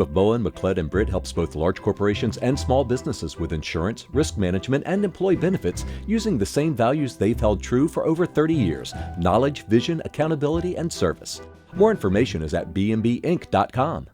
But Bowen, McLeod, and Britt helps both large corporations and small businesses with insurance, risk management, and employee benefits using the same values they've held true for over 30 years: knowledge, vision, accountability, and service. More information is at bmbinc.com.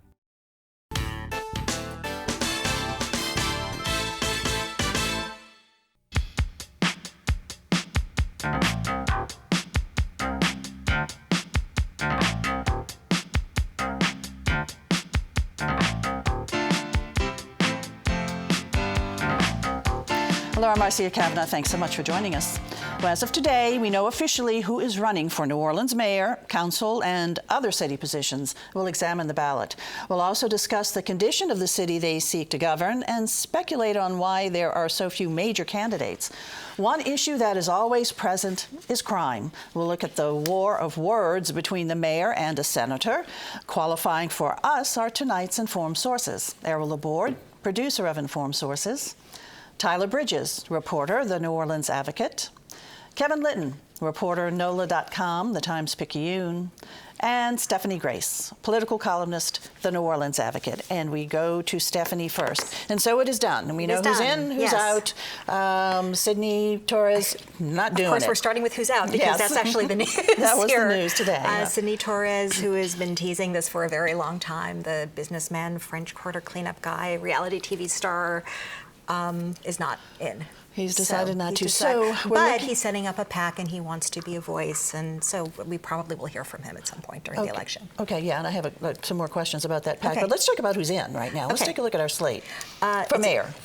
Hello, I'm MARCIA KAVANAUGH. Thanks so much for joining us. Well, as of today, we know officially who is running for New Orleans mayor, council, and other city positions. We'll examine the ballot. We'll also discuss the condition of the city they seek to govern and speculate on why there are so few major candidates. One issue that is always present is crime. We'll look at the war of words between the mayor and a senator. Qualifying for us are tonight's Informed Sources. ERROL LABORDE, producer of Informed Sources. Tyler Bridges, reporter, The New Orleans Advocate. Kevin Litton, reporter, NOLA.com, The Times-Picayune. And Stephanie Grace, political columnist, The New Orleans Advocate. And we go to Stephanie first. And so it is done. And we know who's in, who's out. Sydney Torres, not doing it. Of course, we're starting with who's out, because that's actually the news That was here. the news today. Sydney Torres, who has been teasing this for a very long time, the businessman, French Quarter cleanup guy, reality TV star, is not in. He's decided not to. But he's setting up a PAC and he wants to be a voice, and so we probably will hear from him at some point during the election. Okay, yeah, and I have some more questions about that PAC, but let's talk about who's in right now. Let's take a look at our slate. For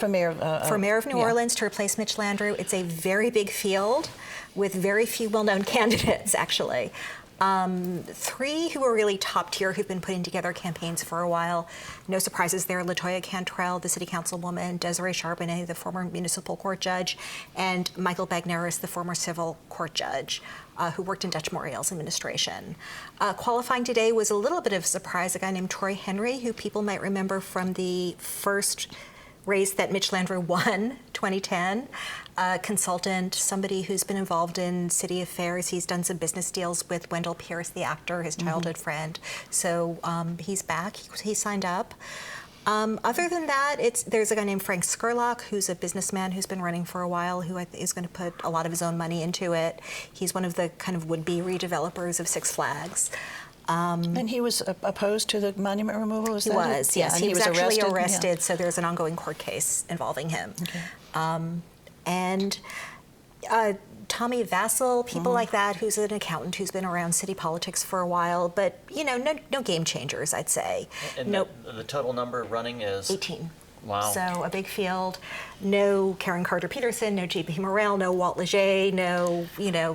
mayor of New Orleans to replace Mitch Landrieu, it's a very big field with very few well-known candidates, actually. Three who are really top tier who've been putting together campaigns for a while. No surprises there. LaToya Cantrell, the city councilwoman, Desiree Charbonnet, the former municipal court judge, and Michael Bagneris, the former civil court judge, who worked in Dutch Moriel's administration. Qualifying today was a little bit of a surprise, a guy named Troy Henry, who people might remember from the first race that Mitch Landrieu won, 2010. Consultant, somebody who's been involved in city affairs. He's done some business deals with Wendell Pierce, the actor, his childhood friend. So he's back. He signed up. Other than that, there's a guy named Frank Skurlock, who's a businessman who's been running for a while, who is going to put a lot of his own money into it. He's one of the kind of would-be redevelopers of Six Flags. And he was opposed to the monument removal? He was, yes. He was actually arrested, so there's an ongoing court case involving him. Okay. And Tommy Vassell, people like that, who's an accountant who's been around city politics for a while, but, you know, no game changers, I'd say. And the total number running is? 18. Wow. So a big field. No Karen Carter Peterson, no J.P. Morrell, no Walt Leger, no,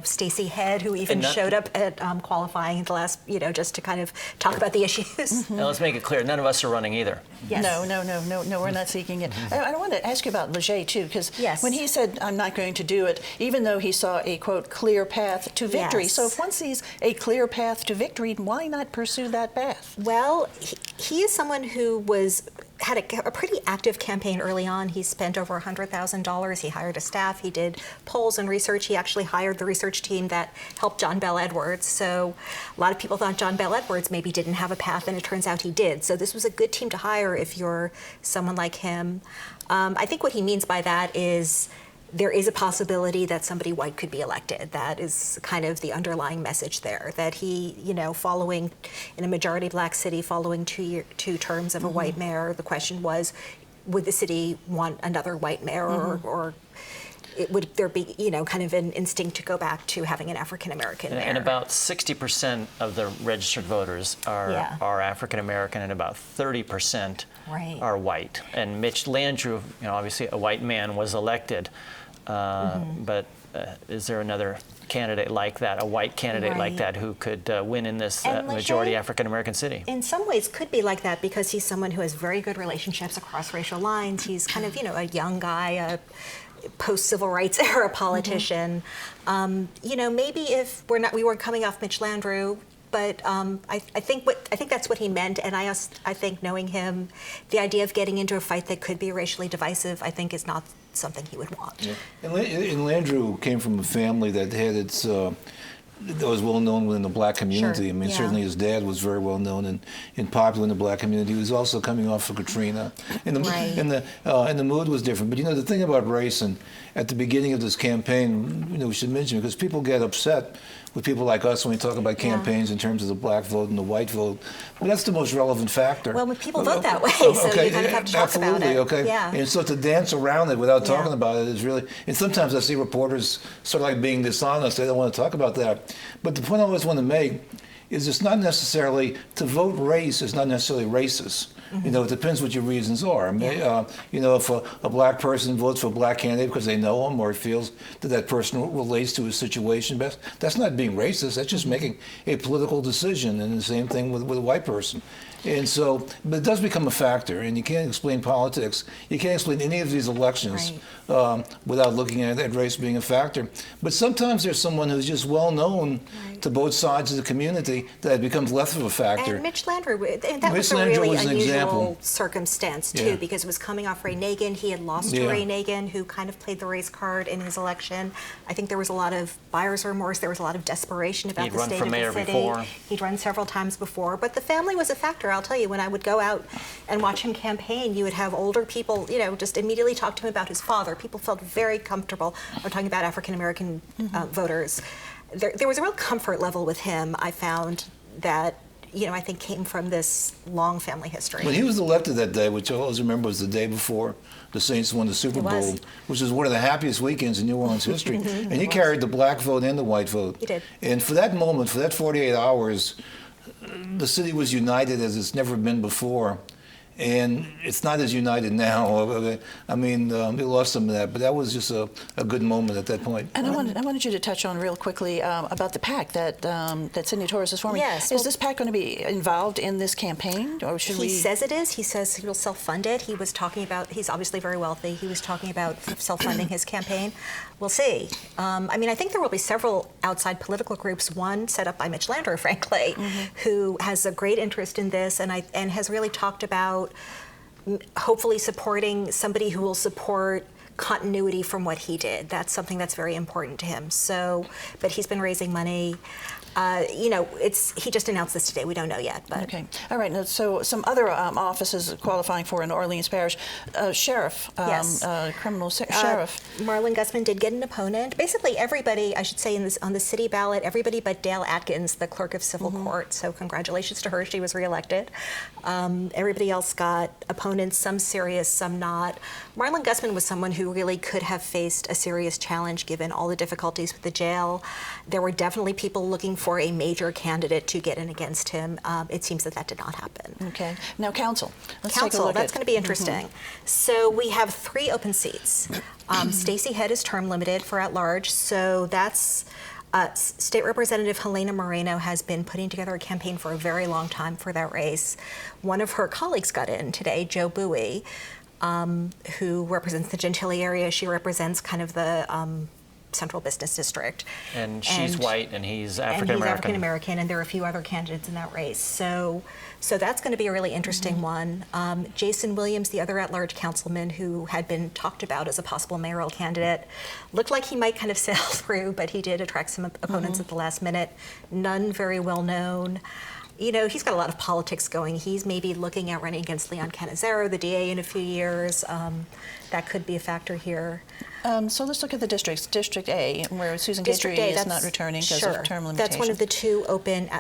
Stacey Head, who even showed up at qualifying at the last, just to kind of talk about the issues. Now let's make it clear, none of us are running either. Yes. No, we're not seeking it. I want to ask you about Leger, too, because when he said, I'm not going to do it, even though he saw a, quote, clear path to victory. Yes. So if one sees a clear path to victory, why not pursue that path? Well, he is someone who had a pretty active campaign early on. He spent over $100,000. He hired a staff. He did polls and research. He actually hired the research team that helped John Bel Edwards. So a lot of people thought John Bel Edwards maybe didn't have a path, and it turns out he did. So this was a good team to hire if you're someone like him. I think what he means by that is there is a possibility that somebody white could be elected. That is kind of the underlying message there, that he, following in a majority black city, following two terms of a white mayor, the question was, would the city want another white mayor, or would there be, kind of an instinct to go back to having an African-American mayor? And about 60% of the registered voters are African-American, and about 30% are white. And Mitch Landrieu, obviously a white man, was elected. But is there another candidate like that, a white candidate like that, who could win in this majority African-American city? In some ways could be like that, because he's someone who has very good relationships across racial lines. He's kind of, a young guy, a post-civil rights era politician. Maybe if we weren't coming off Mitch Landrieu, but I think that's what he meant, and I think, knowing him, the idea of getting into a fight that could be racially divisive, I think, is not something he would want. Yeah. And Landrieu came from a family that had its that was well known within the black community. Sure. I mean, Yeah. certainly his dad was very well known and popular in the black community. He was also coming off of Katrina, and the mood was different. But the thing about race, and at the beginning of this campaign, we should mention, because people get upset with people like us when we talk about campaigns in terms of the black vote and the white vote. But that's the most relevant factor. Well, when people vote that way, so you kind of have to talk about it. Okay. Yeah. And so to dance around it without talking about it is really, and sometimes I see reporters sort of like being dishonest. They don't want to talk about that. But the point I always want to make is it's not necessarily, to vote race is not necessarily racist. It depends what your reasons are. If a black person votes for a black candidate because they know him or feels that person relates to his situation best, that's not being racist. That's just making a political decision. And the same thing with a white person. And so, but it does become a factor, and you can't explain politics. You can't explain any of these elections without looking at race being a factor. But sometimes there's someone who's just well known to both sides of the community that it becomes less of a factor. And Mitch Landrieu, that was a really unusual circumstance too, because it was coming off Ray Nagin. He had lost to Ray Nagin, who kind of played the race card in his election. I think there was a lot of buyer's remorse. There was a lot of desperation about the state of the city. Before. He'd run several times before, but the family was a factor. I'll tell you, when I would go out and watch him campaign, you would have older people, just immediately talk to him about his father. People felt very comfortable. I'm talking about African-American voters. There was a real comfort level with him, I found, that I think came from this long family history. When he was elected that day, which I always remember was the day before the Saints won the Super Bowl, which was one of the happiest weekends in New Orleans history. And he carried the black vote and the white vote. He did. And for that moment, for that 48 hours, the city was united as it's never been before. And it's not as united now. I mean, we lost some of that, but that was just a good moment at that point. And I wanted you to touch on real quickly about the PAC that Sidney Torres is forming. Yes. Is this PAC going to be involved in this campaign, or should He says it is. He says he will self-fund it. He was talking about, he's obviously very wealthy. He was talking about self-funding his campaign. We'll see. I think there will be several outside political groups, one set up by Mitch Landrieu, frankly, who has a great interest in this and has really talked about hopefully supporting somebody who will support continuity from what he did. That's something that's very important to him. So, but he's been raising money. He just announced this today. We don't know yet. But. Okay. All right. Now, so some other offices qualifying for in Orleans Parish. Sheriff. Criminal sheriff. Marlon Gusman did get an opponent. Basically, everybody, I should say, on the city ballot, everybody but Dale Atkins, the clerk of civil court. So congratulations to her. She was reelected. Everybody else got opponents, some serious, some not. Marlon Gusman was someone who really could have faced a serious challenge given all the difficulties with the jail. There were definitely people looking for a major candidate to get in against him. It seems that did not happen. Okay. Now, council. Let's take a council, look that's going to be interesting. So we have 3 open seats. Stacey Head is term limited for at-large, so that's State Representative Helena Moreno has been putting together a campaign for a very long time for that race. One of her colleagues got in today, Jo Bowie, who represents the Gentilly area. She represents kind of the Central Business District. And she's white and he's African-American. And he's African-American, and there are a few other candidates in that race. So that's going to be a really interesting one. Jason Williams, the other at-large councilman who had been talked about as a possible mayoral candidate, looked like he might kind of sail through, but he did attract some opponents at the last minute. None very well known. He's got a lot of politics going. He's maybe looking at running against Leon Cannizzaro, the DA, in a few years. That could be a factor here. So let's look at the districts. District A, where Susan Guidry is not returning because of term limitation. That's one of the 2 open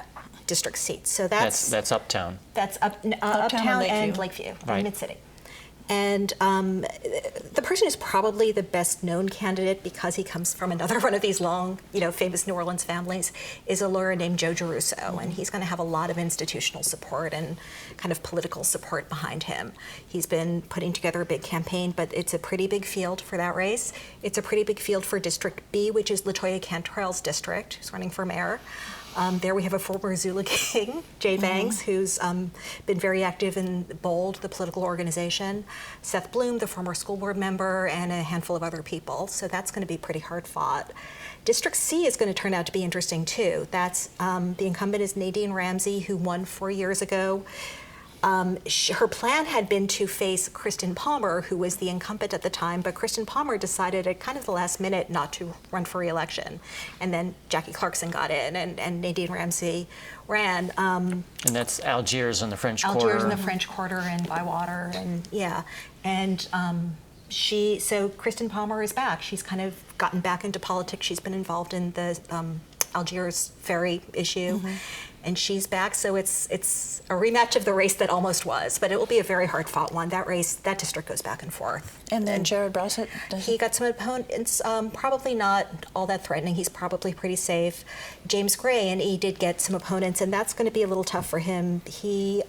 district seats. So that's uptown. That's uptown and Lakeview, right. Mid-City. And the person who's probably the best known candidate, because he comes from another one of these long, famous New Orleans families, is a lawyer named Joe Geruso, and he's going to have a lot of institutional support and kind of political support behind him. He's been putting together a big campaign, but it's a pretty big field for that race. It's a pretty big field for District B, which is LaToya Cantrell's district, who's running for mayor. There we have a former Zula king, Jay Banks, who's been very active in BOLD, the political organization. Seth Bloom, the former school board member, and a handful of other people. So that's going to be pretty hard fought. District C is going to turn out to be interesting too. That's the incumbent is Nadine Ramsey, who won 4 years ago. her plan had been to face Kristen Palmer, who was the incumbent at the time, but Kristen Palmer decided at kind of the last minute not to run for re-election. And then Jackie Clarkson got in, and Nadine Ramsey ran. And that's Algiers in the French Quarter. Algiers in the French Quarter and Bywater, and yeah. And so Kristen Palmer is back. She's kind of gotten back into politics. She's been involved in the Algiers ferry issue. And she's back, so it's a rematch of the race that almost was, but it will be a very hard-fought one. That district goes back and forth. And then Jared Browsett? He got some opponents, probably not all that threatening. He's probably pretty safe. James Gray, and he did get some opponents, and that's going to be a little tough for him. He,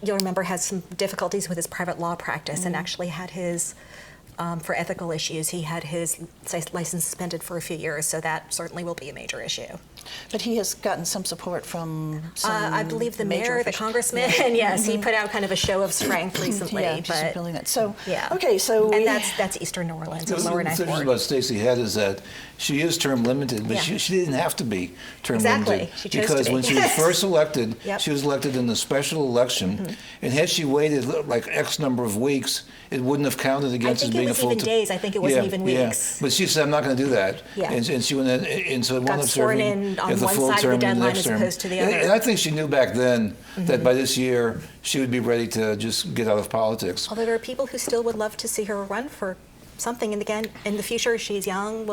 you'll remember, has some difficulties with his private law practice and actually had his, for ethical issues, he had his license suspended for a few years, so that certainly will be a major issue. But he has gotten some support from some I believe the major mayor, the congressman, yes, he put out kind of a show of strength recently. Yeah, just building that. So, yeah. Okay, so and that's Eastern New Orleans, Lower Ninth Ward. The thing about Stacey Head is that she is term limited, but she didn't have to be term limited. She chose because to be. when she was first elected, she was elected in the special election, and had she waited like X number of weeks, it wouldn't have counted against as being a full term. I think it was even days. I think it wasn't even weeks. But she said, "I'm not going to do that." Yeah. And she went in, and so it wound got up sworn serving in on as the one full side of term the in the deadline next as term. opposed to the other. And I think she knew back then that by this year she would be ready to just get out of politics. Although there are people who still would love to see her run for something in the future. She's young.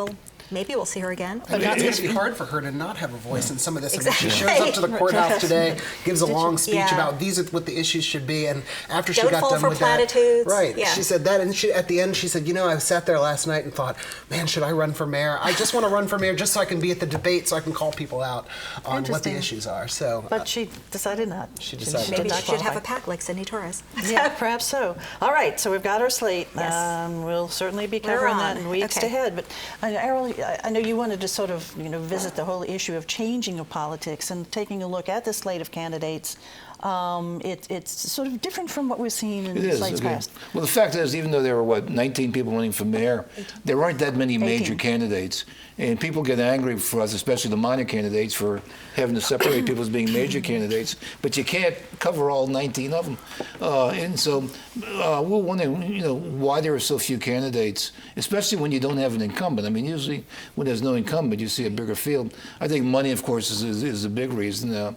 Maybe we'll see her again. But it's going to be hard for her to not have a voice in some of this. Exactly. I mean, she shows up to the courthouse today, gives a long speech Yeah. about these are what the issues should be, and after she Don't got fall done for with platitudes. that, right? Yeah. She said that, and at the end she said, I sat there last night and thought, man, should I run for mayor? I just want to run for mayor just so I can be at the debate, so I can call people out on what the issues are. So, but she decided not. She decided Maybe not she should have qualify. a PAC like Cindy Torres. Yeah, perhaps so. All right, so we've got our slate. Yes. We'll certainly be covering that in weeks Okay. ahead. But Errol, I know you wanted to sort of visit the whole issue of changing of politics and taking a look at the slate of candidates. It's sort of different from what we've seen in slates past. Well, the fact is, even though there were, 19 people running for mayor, there aren't that many major candidates. And people get angry for us, especially the minor candidates, for having to separate people as being major candidates. But you can't cover all 19 of them. And so we're wondering, why there are so few candidates, especially when you don't have an incumbent. I mean, usually when there's no incumbent, you see a bigger field. I think money, of course, is a big reason.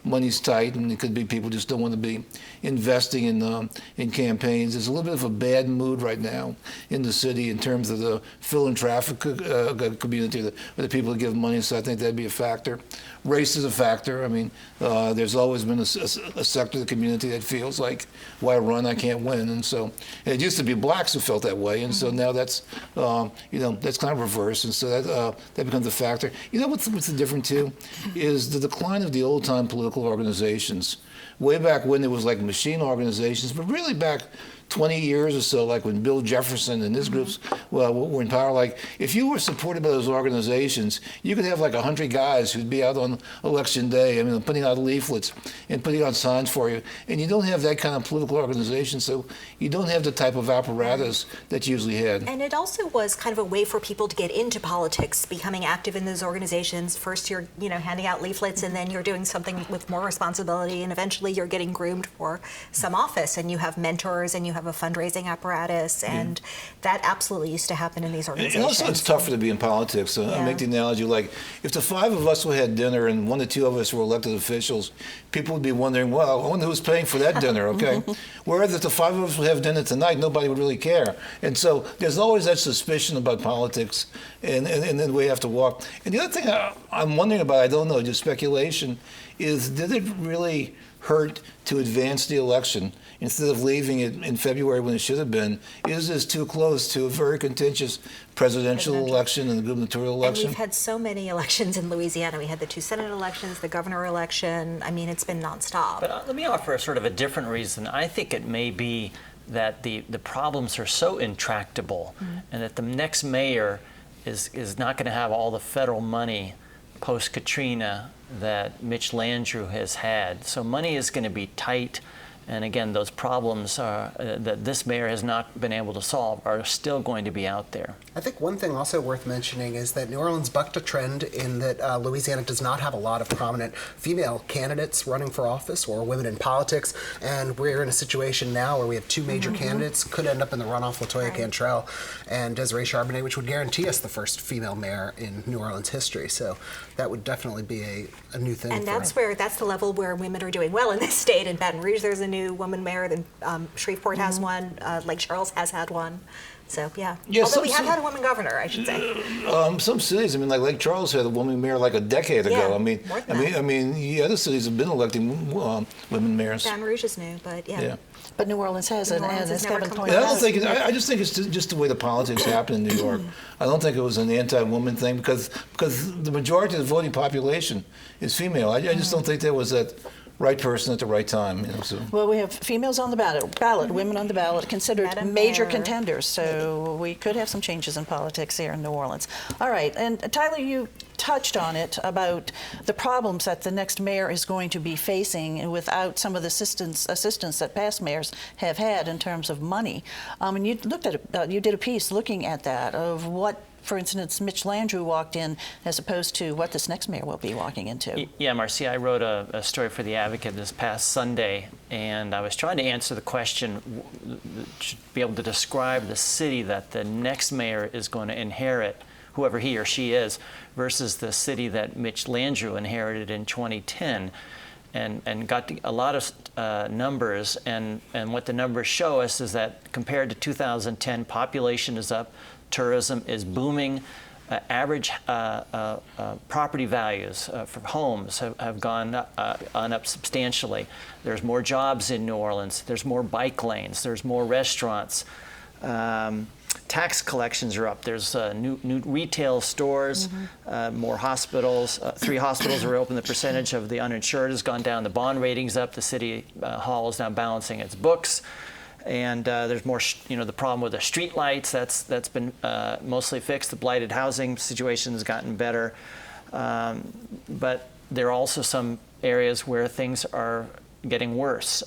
Money's tight, and it could be people just don't want to be investing in campaigns. There's a little bit of a bad mood right now in the city in terms of the philanthropic community, the people that give money. So I think that'd be a factor. Race is a factor. I mean, there's always been a sector of the community that feels like, why run? I can't win. And so it used to be blacks who felt that way, and so now that's that's kind of reversed, and so that becomes a factor. What's different too is the decline of the old-time political organizations. Way back when there was like machine organizations, but really back 20 years or so, like when Bill Jefferson and his groups were in power, like if you were supported by those organizations, you could have like 100 guys who'd be out on election day, putting out leaflets and putting out signs for you. And you don't have that kind of political organization, so you don't have the type of apparatus that you usually had. And it also was kind of a way for people to get into politics, becoming active in those organizations. First you're, handing out leaflets, and then you're doing something with more responsibility, and eventually you're getting groomed for some office, and you have mentors, and you have a fundraising apparatus, and that absolutely used to happen in these organizations. And also, it's tougher to be in politics. I make the analogy, like, if the 5 of us had dinner and 1 or 2 of us were elected officials, people would be wondering, well, I wonder who's paying for that dinner, okay? Whereas if the 5 of us would have dinner tonight, nobody would really care. And so there's always that suspicion about politics, and then we have to walk. And the other thing I'm wondering about, I don't know, just speculation, is did it really hurt to advance the election instead of leaving it in February when it should have been? Is this too close to a very contentious presidential election and the gubernatorial election? And we've had so many elections in Louisiana. We had the 2 Senate elections, the governor election. I mean, it's been nonstop. But let me offer sort of a different reason. I think it may be that the problems are so intractable, and that the next mayor is not going to have all the federal money post-Katrina that Mitch Landrieu has had. So money is going to be tight. And again, those problems that this mayor has not been able to solve are still going to be out there. I think one thing also worth mentioning is that New Orleans bucked a trend in that Louisiana does not have a lot of prominent female candidates running for office or women in politics, and we're in a situation now where we have two major candidates, could end up in the runoff, Latoya Cantrell and Desiree Charbonnet, which would guarantee us the first female mayor in New Orleans history. So that would definitely be a new thing. And that's the level where women are doing well in this state. In Baton Rouge, there's a new woman mayor. Then Shreveport has one. Lake Charles has had one. So yeah. Although we have had a women governor, I should say. Some cities, I mean, like Lake Charles had a woman mayor like a decade ago. Yeah, I mean, more than that. I mean, the other cities have been electing women mayors. Baton Rouge is new, but yeah. But New Orleans has, New Orleans as has never Kevin come pointed I out. I just think it's just the way the politics happen in New York. I don't think it was an anti-woman thing because the majority of the voting population is female. I just don't think there was that right person at the right time. So. Well, we have females on the ballot, women on the ballot, considered Madam major Mayor. contenders. So we could have some changes in politics here in New Orleans. All right, and Tyler, you touched on it about the problems that the next mayor is going to be facing without some of the assistance that past mayors have had in terms of money. And you looked at you did a piece looking at that of what, for instance, Mitch Landrieu walked in as opposed to what this next mayor will be walking into. Yeah, Marcia, I wrote a story for The Advocate this past Sunday, and I was trying to answer the question, to be able to describe the city that the next mayor is going to inherit, whoever he or she is, versus the city that Mitch Landrieu inherited in 2010. And got a lot of numbers, and what the numbers show us is that compared to 2010, population is up, tourism is booming, average property values for homes have gone up substantially. There's more jobs in New Orleans, there's more bike lanes, there's more restaurants. Tax collections are up. There's new retail stores, more hospitals. 3 hospitals are open. The percentage of the uninsured has gone down. The bond rating's up. The city hall is now balancing its books. And there's more, the problem with the street lights, that's been mostly fixed. The blighted housing situation has gotten better. But there are also some areas where things are getting worse.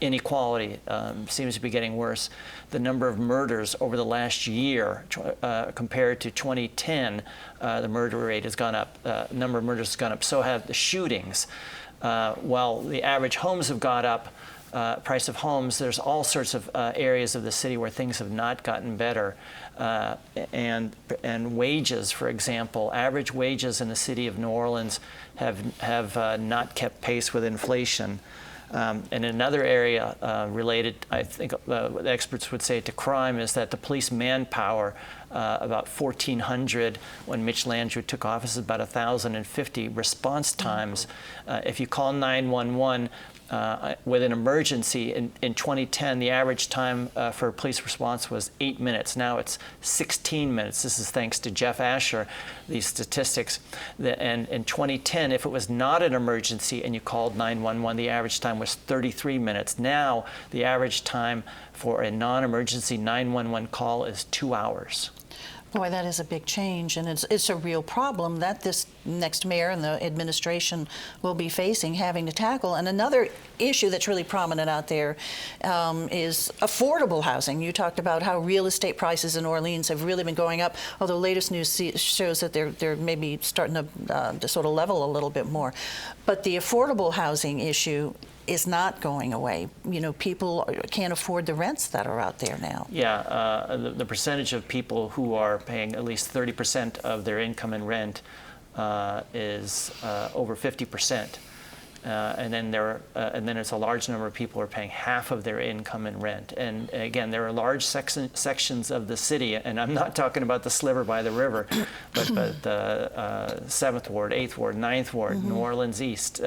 Inequality seems to be getting worse. The number of murders over the last year compared to 2010, the murder rate has gone up. Number of murders has gone up. So have the shootings. While the average homes have gone up, price of homes, there's all sorts of areas of the city where things have not gotten better. And wages, for example, average wages in the city of New Orleans have not kept pace with inflation. And another area related, I think the experts would say, to crime is that the police manpower, about 1,400 when Mitch Landrieu took office, about 1,050 response times. If you call 911 with an emergency, in 2010, the average time for a police response was 8 minutes. Now it's 16 minutes. This is thanks to Jeff Asher, these statistics. And in 2010, if it was not an emergency and you called 911, the average time was 33 minutes. Now the average time for a non-emergency 911 call is 2 hours. Boy, that is a big change, and it's a real problem that this next mayor and the administration will be facing, having to tackle. And another issue that's really prominent out there is affordable housing. You talked about how real estate prices in Orleans have really been going up, although latest news shows that they're maybe starting to sort of level a little bit more. But the affordable housing issue is not going away. People can't afford the rents that are out there now. Yeah, the percentage of people who are paying at least 30% of their income in rent is over 50%. And then there's a large number of people who are paying half of their income in rent. And again, there are large sections of the city, and I'm not talking about the sliver by the river, but the 7th Ward, 8th Ward, 9th Ward, New Orleans East,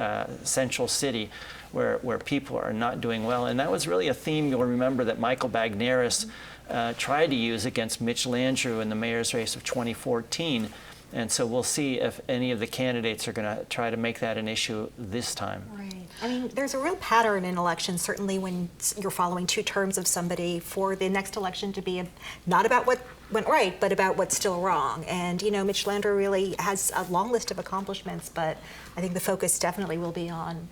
Central City, where people are not doing well. And that was really a theme, you'll remember, that Michael Bagneris tried to use against Mitch Landrieu in the mayor's race of 2014. And so we'll see if any of the candidates are going to try to make that an issue this time. Right. I mean, there's a real pattern in elections, certainly when you're following 2 terms of somebody, for the next election to be not about what went right, but about what's still wrong. And, Mitch Landrieu really has a long list of accomplishments, but I think the focus definitely will be on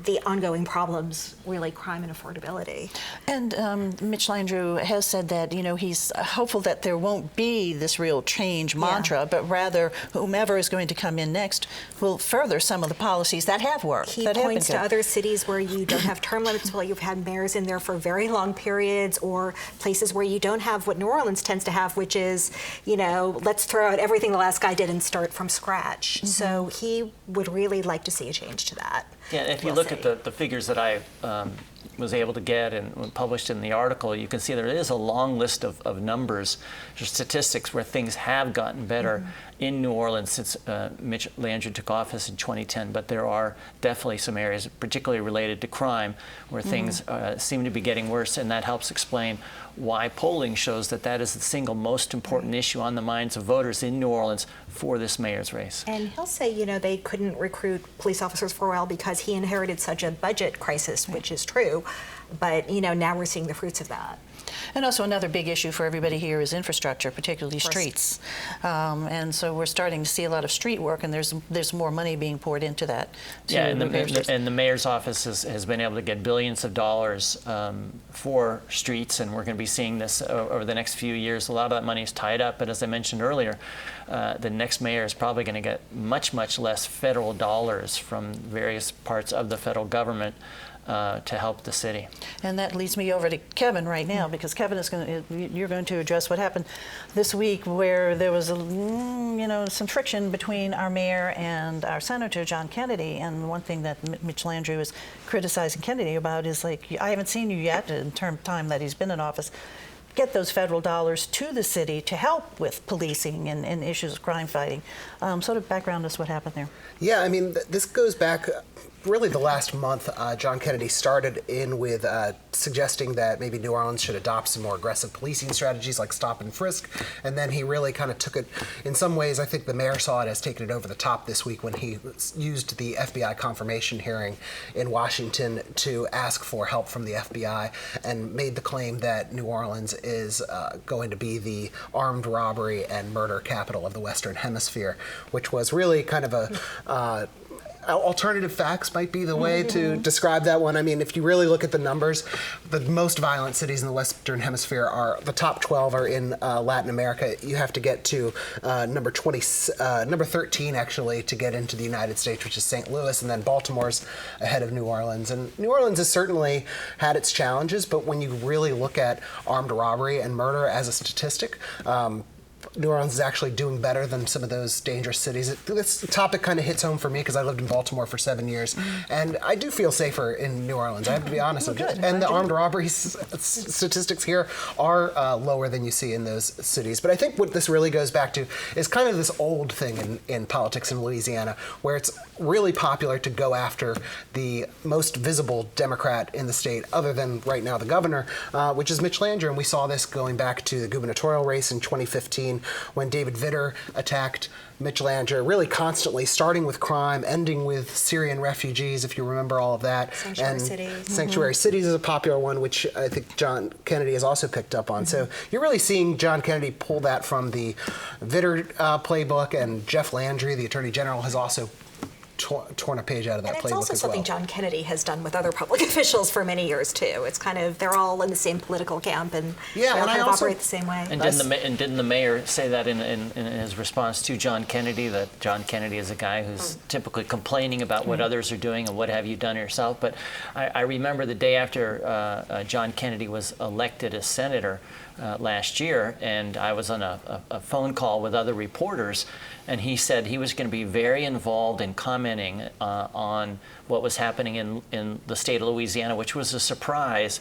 the ongoing problems, really crime and affordability. And Mitch Landrieu has said that, he's hopeful that there won't be this real change mantra, but rather whomever is going to come in next will further some of the policies that have worked. He points to other cities where you don't have term limits, where you've had mayors in there for very long periods, or places where you don't have what New Orleans tends to have, which is, let's throw out everything the last guy did and start from scratch. So he would really like to see a change to that. Yeah, if you look at the figures that I was able to get and published in the article, you can see there is a long list of numbers, or statistics where things have gotten better in New Orleans since Mitch Landrieu took office in 2010. But there are definitely some areas, particularly related to crime, where things seem to be getting worse, and that helps explain why polling shows that that is the single most important issue on the minds of voters in New Orleans for this mayor's race. And he'll say, they couldn't recruit police officers for a while because he inherited such a budget crisis, which is true. But, now we're seeing the fruits of that. And also another big issue for everybody here is infrastructure, particularly streets. And so we're starting to see a lot of street work, and there's more money being poured into that. And the mayor's office has been able to get billions of dollars for streets, and we're going to be seeing this over the next few years. A lot of that money is tied up, but as I mentioned earlier, the next mayor is probably going to get much, much less federal dollars from various parts of the federal government to help the city. And that leads me over to Kevin right now, because Kevin you're going to address what happened this week, where there was some friction between our mayor and our senator, John Kennedy. And one thing that Mitch Landrieu is criticizing Kennedy about is, I haven't seen you yet in time that he's been in office get those federal dollars to the city to help with policing and issues of crime fighting. Sort of background us what happened there. Yeah, this goes back really the last month. John Kennedy started in with suggesting that maybe New Orleans should adopt some more aggressive policing strategies like stop and frisk, and then he really kind of took it. In some ways, I think the mayor saw it as taking it over the top this week when he used the FBI confirmation hearing in Washington to ask for help from the FBI and made the claim that New Orleans is going to be the armed robbery and murder capital of the Western Hemisphere, which was really kind of a alternative facts might be the way to describe that one. If you really look at the numbers, the most violent cities in the Western Hemisphere are, the top 12 are in Latin America. You have to get to number 13 actually to get into the United States, which is St. Louis, and then Baltimore's ahead of New Orleans. And New Orleans has certainly had its challenges, but when you really look at armed robbery and murder as a statistic, New Orleans is actually doing better than some of those dangerous cities. This topic kind of hits home for me because I lived in Baltimore for 7 years, and I do feel safer in New Orleans. I have to be honest. And the armed robbery statistics here are lower than you see in those cities. But I think what this really goes back to is kind of this old thing in politics in Louisiana, where it's really popular to go after the most visible Democrat in the state, other than right now the governor, which is Mitch Landrieu. And we saw this going back to the gubernatorial race in 2015 when David Vitter attacked Mitch Landrieu, really constantly, starting with crime, ending with Syrian refugees, if you remember all of that. Sanctuary cities. Sanctuary cities is a popular one, which I think John Kennedy has also picked up on. So you're really seeing John Kennedy pull that from the Vitter playbook, and Jeff Landry, the Attorney General, has also torn a page out of that playbook as well. And it's also something John Kennedy has done with other public officials for many years too. It's kind of, they're all in the same political camp, and they all kind of operate the same way. And didn't the mayor say that in his response to John Kennedy, that John Kennedy is a guy who's typically complaining about what others are doing and what have you done yourself? But I remember the day after John Kennedy was elected as senator last year, and I was on a phone call with other reporters, and he said he was going to be very involved in commenting on what was happening in the state of Louisiana, which was a surprise.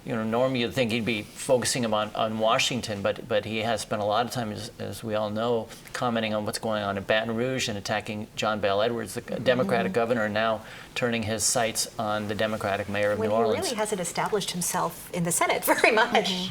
Normally you'd think he'd be focusing on Washington, but he has spent a lot of time, as we all know, commenting on what's going on in Baton Rouge and attacking John Bell Edwards, the Democratic governor, and now turning his sights on the Democratic mayor of New Orleans. He really hasn't established himself in the Senate very much.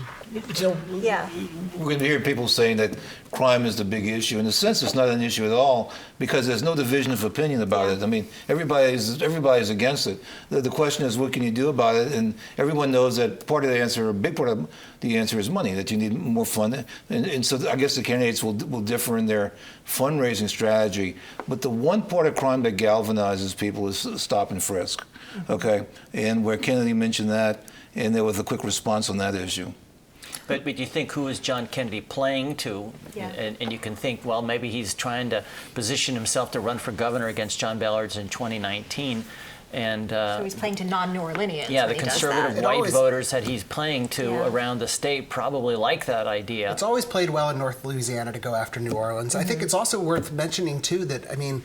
Yeah. We're going to hear people saying that crime is the big issue. In a sense, it's not an issue at all, because there's no division of opinion about it. I mean, everybody's against it. The question is, what can you do about it? And everyone knows that that part of the answer, a big part of the answer is money, that you need more fund. And so I guess the candidates will differ in their fundraising strategy. But the one part of crime that galvanizes people is stop and frisk, okay? And where Kennedy mentioned that, and there was a quick response on that issue. But you think, who is John Kennedy playing to? Yeah. And you can think, well, maybe he's trying to position himself to run for governor against John Ballards in 2019. And so he's playing to non-New Orleanians. Yeah, when the he does conservative that. white voters that he's playing to Yeah. around the state probably like that idea. It's always played well in North Louisiana to go after New Orleans. I think it's also worth mentioning, too, that, I mean,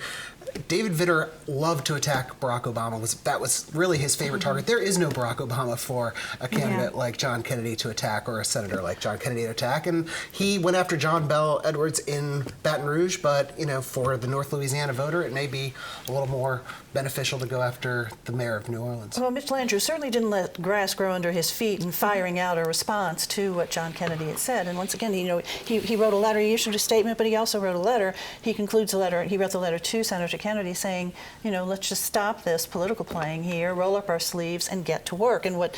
David Vitter loved to attack Barack Obama. That was really his favorite target. There is no Barack Obama for a candidate like John Kennedy to attack, or a senator like John Kennedy to attack. And he went after John Bell Edwards in Baton Rouge, but for the North Louisiana voter, it may be a little more beneficial to go after the mayor of New Orleans. Well, Mitch Landrieu certainly didn't let grass grow under his feet in firing out a response to what John Kennedy had said. And once again, he wrote a letter, he issued a statement, but he also wrote a letter. He concludes the letter, he wrote the letter to Senator Kennedy saying, let's just stop this political playing here, roll up our sleeves, and get to work. And what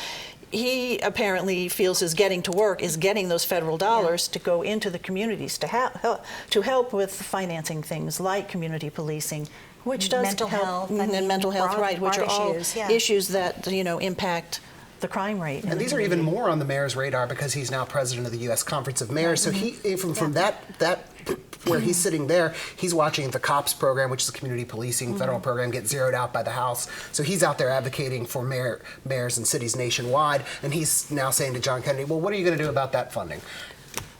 he apparently feels is getting to work is getting those federal dollars to go into the communities to help with financing things like community policing, which does mental help, health, and mental health, right, which are all issues that impact the crime rate. And these are even more on the mayor's radar because he's now president of the U.S. Conference of Mayors. So he, from that where he's sitting there, he's watching the COPS program, which is a community policing federal program, get zeroed out by the House. So he's out there advocating for mayors and cities nationwide, and he's now saying to John Kennedy, well, what are you going to do about that funding?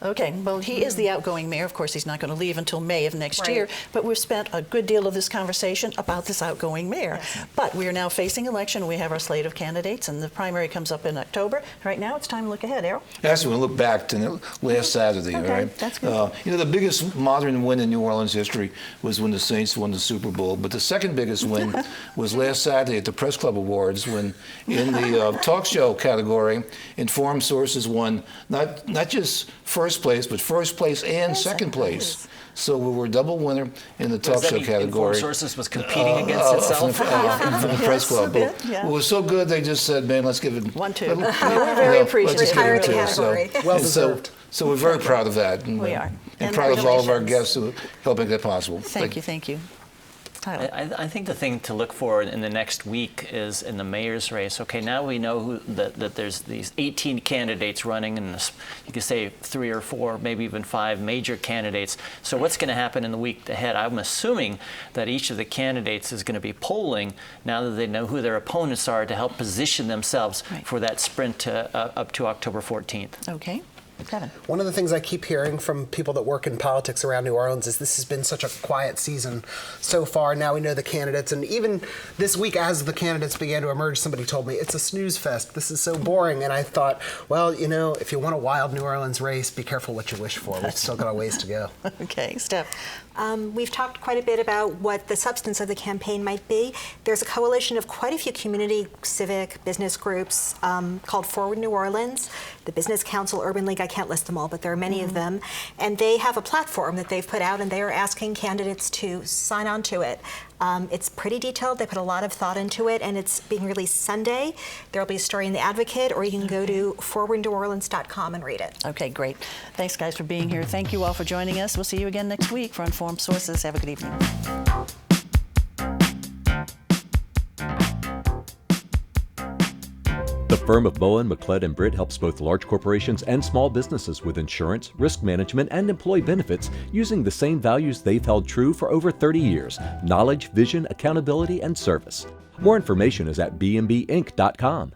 Okay, well, he is the outgoing mayor. Of course, he's not going to leave until May of next year, but we've spent a good deal of this conversation about this outgoing mayor. Yes. But we are now facing election. We have our slate of candidates, and the primary comes up in October. Right now, it's time to look ahead. Errol? Actually, we'll look back to last Saturday, right? That's good. The biggest modern win in New Orleans history was when the Saints won the Super Bowl, but the second biggest win was last Saturday at the Press Club Awards when, in the talk show category, Informed Sources won not just first place, but first place and second place. So we were double winner in the talk show category. Informed Sources was competing against itself? From the Press Club. Bit, yeah. It was so good, they just said, man, let's give it 1-2. We're very appreciative. Retire the category. Well deserved. So we're very proud of that. And, we are. And proud of all of our guests who helped make that possible. Thank you. I think the thing to look for in the next week is in the mayor's race. Okay, now we know that there's these 18 candidates running, and you could say 3 or 4, maybe even 5 major candidates. So what's going to happen in the week ahead? I'm assuming that each of the candidates is going to be polling now that they know who their opponents are to help position themselves for that sprint up to October 14th. Okay. Kevin. One of the things I keep hearing from people that work in politics around New Orleans is this has been such a quiet season so far. Now we know the candidates, and even this week as the candidates began to emerge, somebody told me, it's a snooze fest. This is so boring. And I thought, well, if you want a wild New Orleans race, be careful what you wish for. We've still got a ways to go. Okay, Steph. We've talked quite a bit about what the substance of the campaign might be. There's a coalition of quite a few community, civic, business groups called Forward New Orleans, the Business Council, Urban League, I can't list them all, but there are many of them. And they have a platform that they've put out, and they are asking candidates to sign on to it. It's pretty detailed. They put a lot of thought into it, and it's being released Sunday. There will be a story in The Advocate, or you can go to forwardneworleans.com and read it. Okay, great. Thanks, guys, for being here. Thank you all for joining us. We'll see you again next week for Informed Sources. Have a good evening. The firm of Bowen, McLeod, and Britt helps both large corporations and small businesses with insurance, risk management, and employee benefits using the same values they've held true for over 30 years: knowledge, vision, accountability, and service. More information is at bmbinc.com.